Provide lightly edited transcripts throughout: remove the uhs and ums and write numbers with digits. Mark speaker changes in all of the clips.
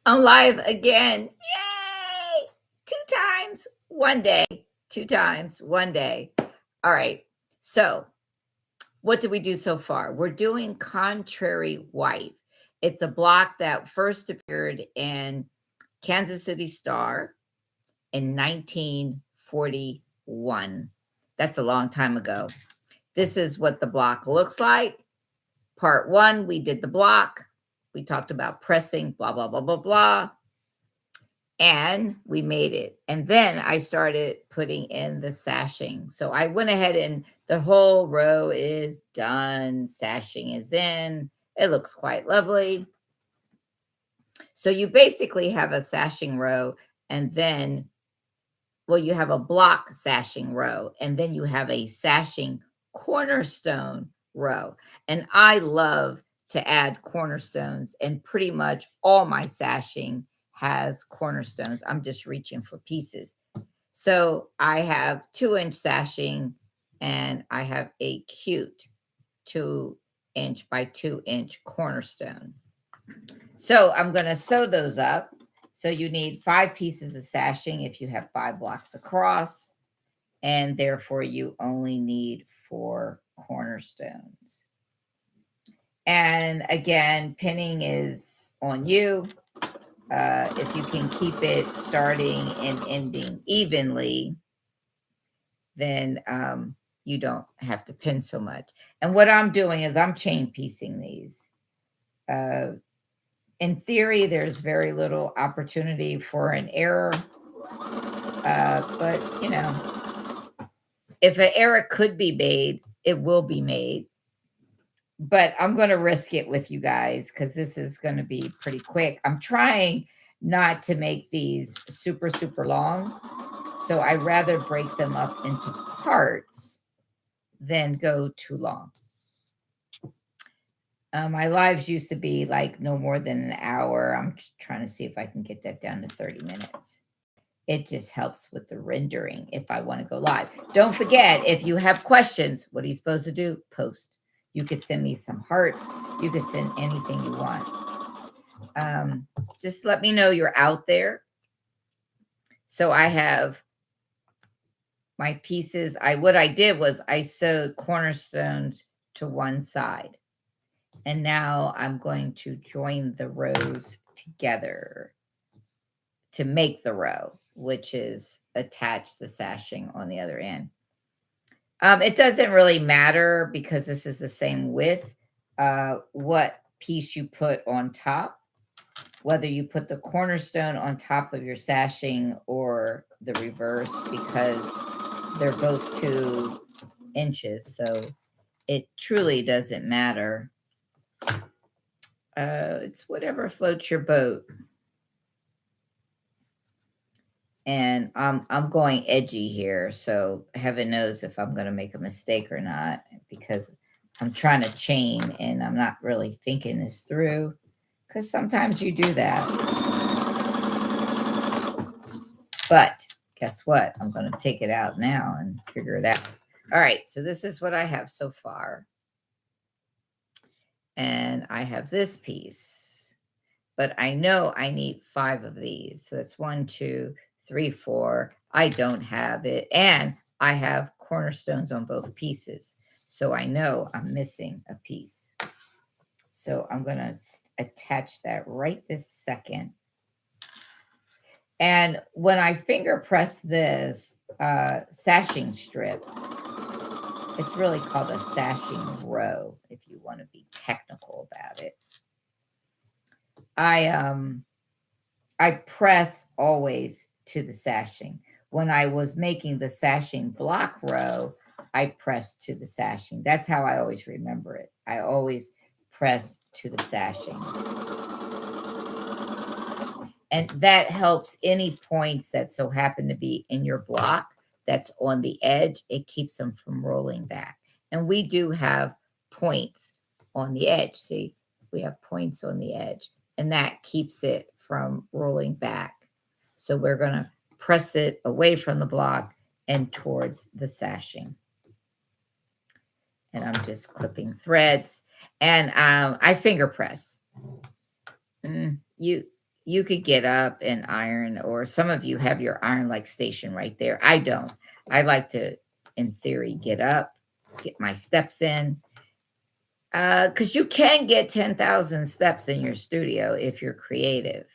Speaker 1: I'm live again. Yay! 2 times, 1 day. 2 times, 1 day. All right. So, what did we do so far? We're doing Contrary Wife. It's a block that first appeared in Kansas City Star in 1941. That's a long time ago. This is what the block looks like. Part one, we did the block. We talked about pressing, blah, blah, blah, blah, blah. And we made it. And then I started putting in the sashing. So I went ahead and the whole row is done. Sashing is in. It looks quite lovely. So you basically have a sashing row and then, well, you have a block sashing row and then you have a sashing cornerstone row. And I love to add cornerstones, and pretty much all my sashing has cornerstones. I'm just reaching for pieces. So I have 2-inch sashing and I have a cute 2-inch by 2-inch cornerstone. So I'm going to sew those up. So you need 5 pieces of sashing if you have 5 blocks across, and therefore you only need 4 cornerstones. And again, pinning is on you. If you can keep it starting and ending evenly, then you don't have to pin so much. And what I'm doing is I'm chain piecing these. In theory, there's very little opportunity for an error. But, you know, if an error could be made, it will be made. But I'm going to risk it with you guys because this is going to be pretty quick. I'm trying not to make these super, super long. So I rather break them up into parts than go too long. My lives used to be like no more than an hour. I'm trying to see if I can get that down to 30 minutes. It just helps with the rendering if I want to go live. Don't forget, if you have questions, what are you supposed to do? Post. You could send me some hearts. You could send anything you want. Just let me know you're out there. So I have my pieces. What I did was I sewed cornerstones to one side. And now I'm going to join the rows together to make the row, which is attach the sashing on the other end. It doesn't really matter because this is the same width, what piece you put on top, whether you put the cornerstone on top of your sashing or the reverse, because they're both 2 inches. So it truly doesn't matter. It's whatever floats your boat. And I'm going edgy here, so heaven knows if I'm going to make a mistake or not, because I'm trying to chain and I'm not really thinking this through, because sometimes you do that. But guess what? I'm going to take it out now and figure it out. All right, so this is what I have so far. And I have this piece, but I know I need 5 of these. So that's 1, 2, 3, 4. I don't have it. And I have cornerstones on both pieces. So I know I'm missing a piece. So I'm going to attach that right this second. And when I finger press this sashing strip, it's really called a sashing row, if you want to be technical about it. I press always to the sashing. When I was making the sashing block row, I pressed to the sashing. That's how I always remember it. I always press to the sashing. And that helps any points that so happen to be in your block that's on the edge. It keeps them from rolling back. And we do have points on the edge. See, we have points on the edge, and that keeps it from rolling back. So we're going to press it away from the block and towards the sashing. And I'm just clipping threads, and I finger press. you could get up and iron, or some of you have your iron like station right there. I don't. I like to, in theory, get up, get my steps in. Because you can get 10,000 steps in your studio if you're creative.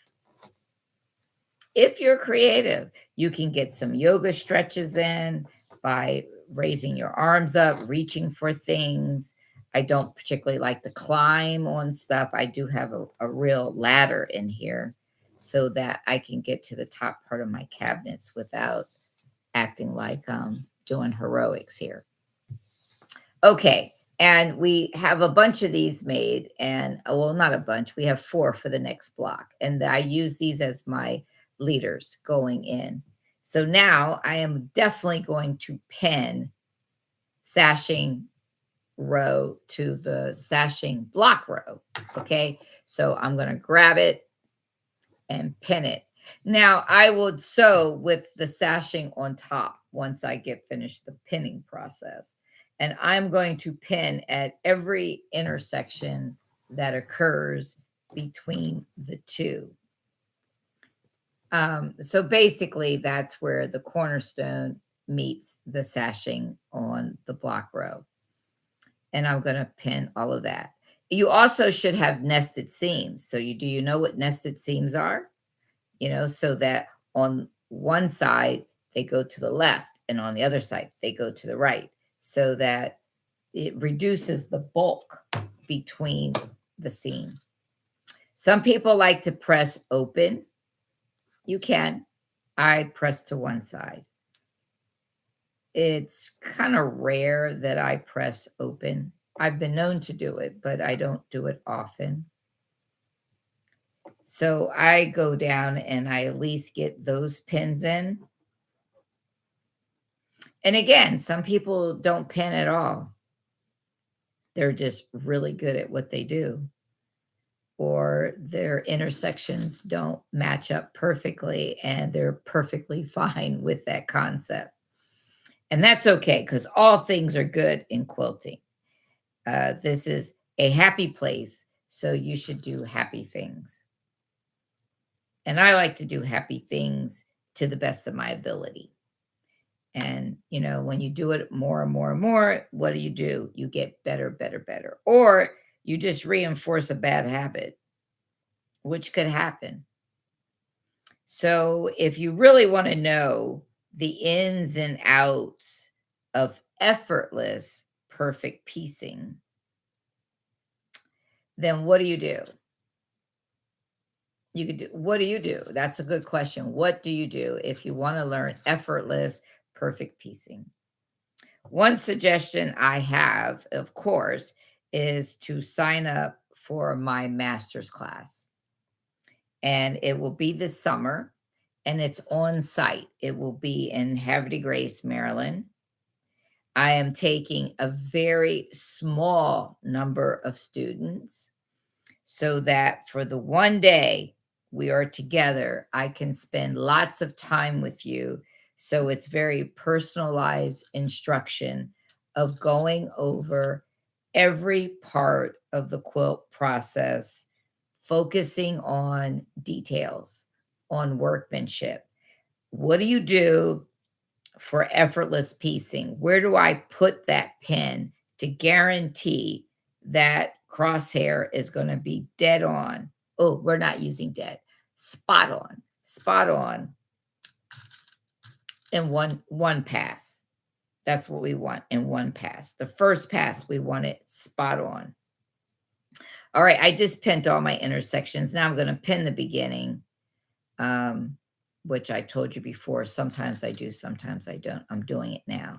Speaker 1: If you're creative, you can get some yoga stretches in by raising your arms up, reaching for things. I don't particularly like to climb on stuff. I do have a real ladder in here so that I can get to the top part of my cabinets without acting like doing heroics here. Okay. And we have a bunch of these made, and well, not a bunch. We have 4 for the next block. And I use these as my leaders going in. So now I am definitely going to pin sashing row to the sashing block row. Okay. So I'm going to grab it and pin it. Now I would sew with the sashing on top once I get finished the pinning process. And I'm going to pin at every intersection that occurs between the two. So basically, that's where the cornerstone meets the sashing on the block row. And I'm going to pin all of that. You also should have nested seams. So do you know what nested seams are? So that on one side they go to the left and on the other side they go to the right, so that it reduces the bulk between the seam. Some people like to press open. You can. I press to one side. It's kind of rare that I press open. I've been known to do it, but I don't do it often. So I go down and I at least get those pins in. And again, some people don't pin at all. They're just really good at what they do, or their intersections don't match up perfectly and they're perfectly fine with that concept. And that's okay, because all things are good in quilting. This is a happy place, so you should do happy things. And I like to do happy things to the best of my ability. And, when you do it more and more and more, what do? You get better, better, better. Or you just reinforce a bad habit, which could happen. So if you really want to know the ins and outs of effortless perfect piecing, then what do? You could do, what do you do? That's a good question. What do you do if you want to learn effortless perfect piecing? One suggestion I have, of course, is to sign up for my master's class. And it will be this summer, and it's on site. It will be in Havre Grace, Maryland. I am taking a very small number of students so that for the one day we are together, I can spend lots of time with you. So it's very personalized instruction of going over every part of the quilt process, focusing on details, on workmanship. What do you do for effortless piecing? Where do I put that pin to guarantee that crosshair is going to be dead on? Oh, we're not using dead. Spot on in one pass. That's what we want in one pass. The first pass, we want it spot on. All right, I just pinned all my intersections. Now I'm going to pin the beginning, which I told you before. Sometimes I do, sometimes I don't. I'm doing it now.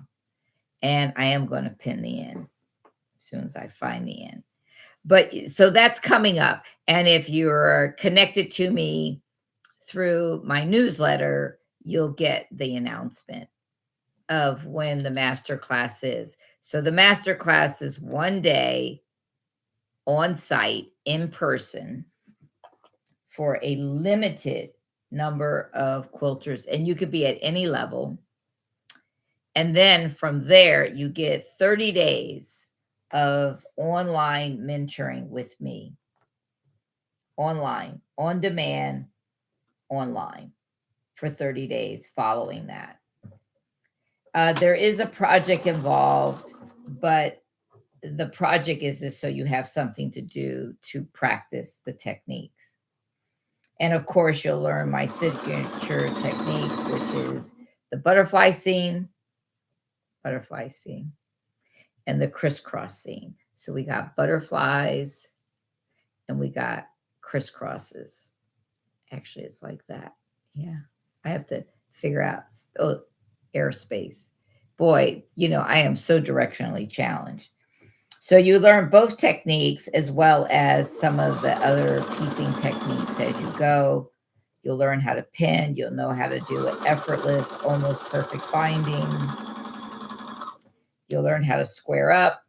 Speaker 1: And I am going to pin the end as soon as I find the end. But so that's coming up. And if you're connected to me through my newsletter, you'll get the announcement of when the master class is. So the master class is one day on site in person for a limited number of quilters, and you could be at any level. And then from there, you get 30 days of online mentoring with me, online, on demand, online for 30 days following that. There is a project involved, but the project is just so you have something to do to practice the techniques. And of course, you'll learn my signature techniques, which is the butterfly seam, and the crisscross seam. So we got butterflies and we got crisscrosses. Actually, it's like that. Yeah. I have to figure out airspace. Boy, I am so directionally challenged. So you learn both techniques as well as some of the other piecing techniques as you go. You'll learn how to pin. You'll know how to do an effortless, almost perfect binding. You'll learn how to square up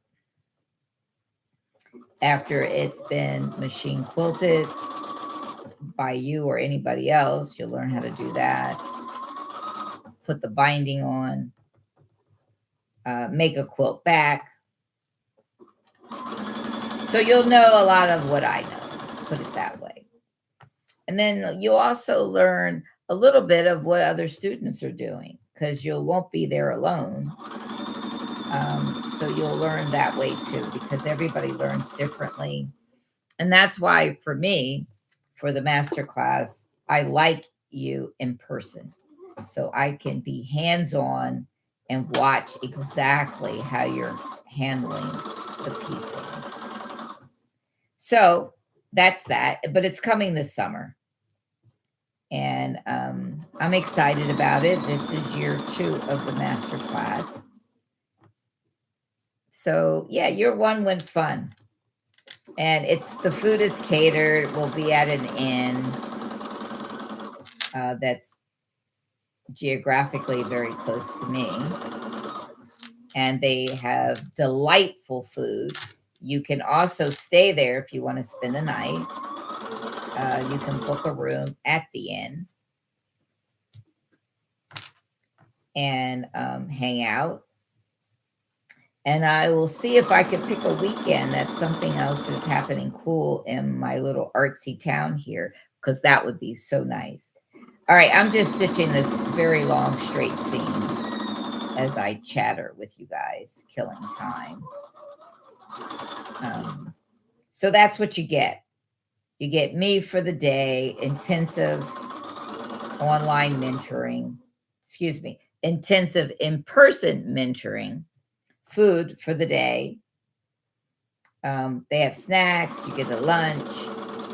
Speaker 1: after it's been machine quilted by you or anybody else. You'll learn how to do that. Put the binding on. Make a quilt back. So you'll know a lot of what I know, put it that way. And then you'll also learn a little bit of what other students are doing because you won't be there alone. So you'll learn that way too because everybody learns differently. And that's why for me, for the master class, I like you in person so I can be hands-on and watch exactly how you're handling the piecing. So that's that, but it's coming this summer. And I'm excited about it. This is year 2 of the master class. So yeah, year 1 went fun. And the food is catered. We'll be at an inn that's geographically very close to me. And they have delightful food. You can also stay there if you want to spend the night. You can book a room at the inn and hang out. And I will see if I can pick a weekend that something else is happening cool in my little artsy town here, because that would be so nice. All right, I'm just stitching this very long straight seam as I chatter with you guys, killing time. So that's what you get. You get me for the day, intensive online mentoring, intensive in-person mentoring, food for the day. They have snacks, you get a lunch,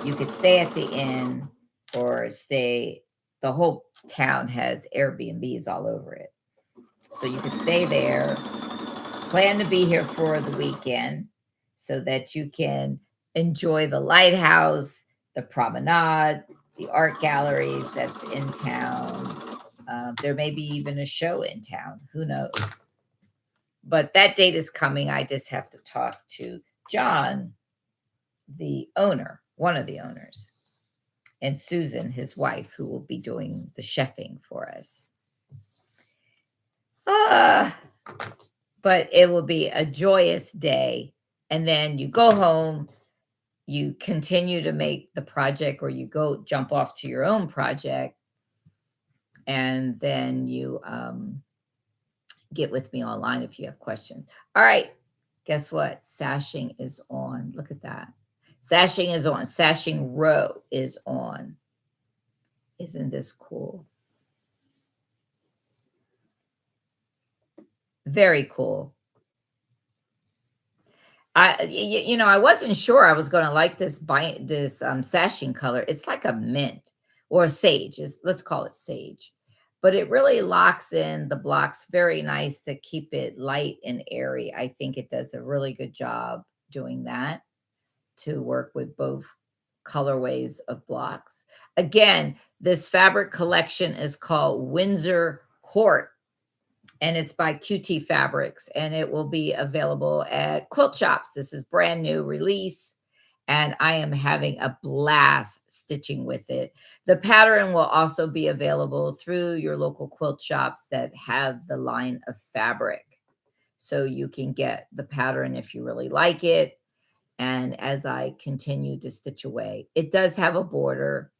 Speaker 1: you could stay at the inn or the whole town has Airbnbs all over it. So you could stay there, plan to be here for the weekend so that you can enjoy the lighthouse, the promenade, the art galleries that's in town. There may be even a show in town. Who knows? But that date is coming. I just have to talk to John, the owner, one of the owners, and Susan, his wife, who will be doing the chefing for us. But it will be a joyous day. And then you go home, you continue to make the project, or you go jump off to your own project. And then you get with me online if you have questions. All right. Guess what? Sashing is on. Look at that. Sashing is on. Sashing row is on. Isn't this cool? Very cool. I wasn't sure I was going to like this sashing color. It's like a mint or a sage. Let's call it sage. But it really locks in the blocks very nice to keep it light and airy. I think it does a really good job doing that to work with both colorways of blocks. Again, this fabric collection is called Windsor Court, and it's by QT Fabrics, and it will be available at quilt shops. This is brand new release, and I am having a blast stitching with it. The pattern will also be available through your local quilt shops that have the line of fabric. So you can get the pattern if you really like it. And as I continue to stitch away, it does have a border.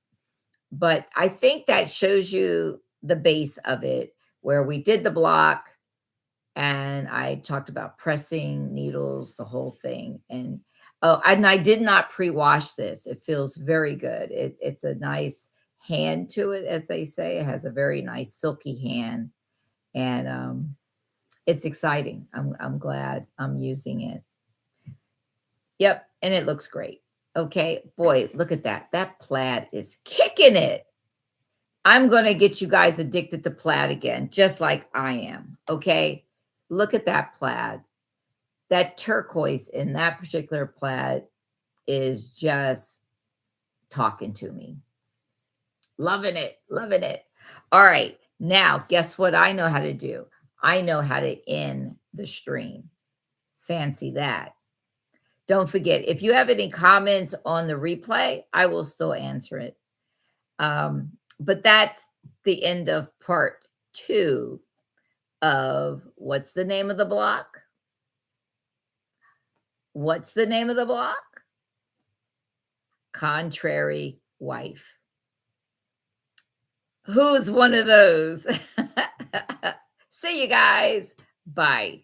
Speaker 1: But I think that shows you the base of it, where we did the block and I talked about pressing needles, the whole thing. And oh, and I did not pre-wash this. It feels very good. It's a nice hand to it, as they say. It has a very nice silky hand, and it's exciting. I'm glad I'm using it. Yep, and it looks great. Okay, boy, look at that. That plaid is kicking it. I'm gonna get you guys addicted to plaid again, just like I am. Okay, look at that plaid. That turquoise in that particular plaid is just talking to me. Loving it, loving it. All right, now guess what I know how to do? I know how to end the stream. Fancy that. Don't forget, if you have any comments on the replay, I will still answer it. But that's the end of part 2 of what's the name of the block? What's the name of the block? Contrary wife. Who's one of those? See you guys. Bye.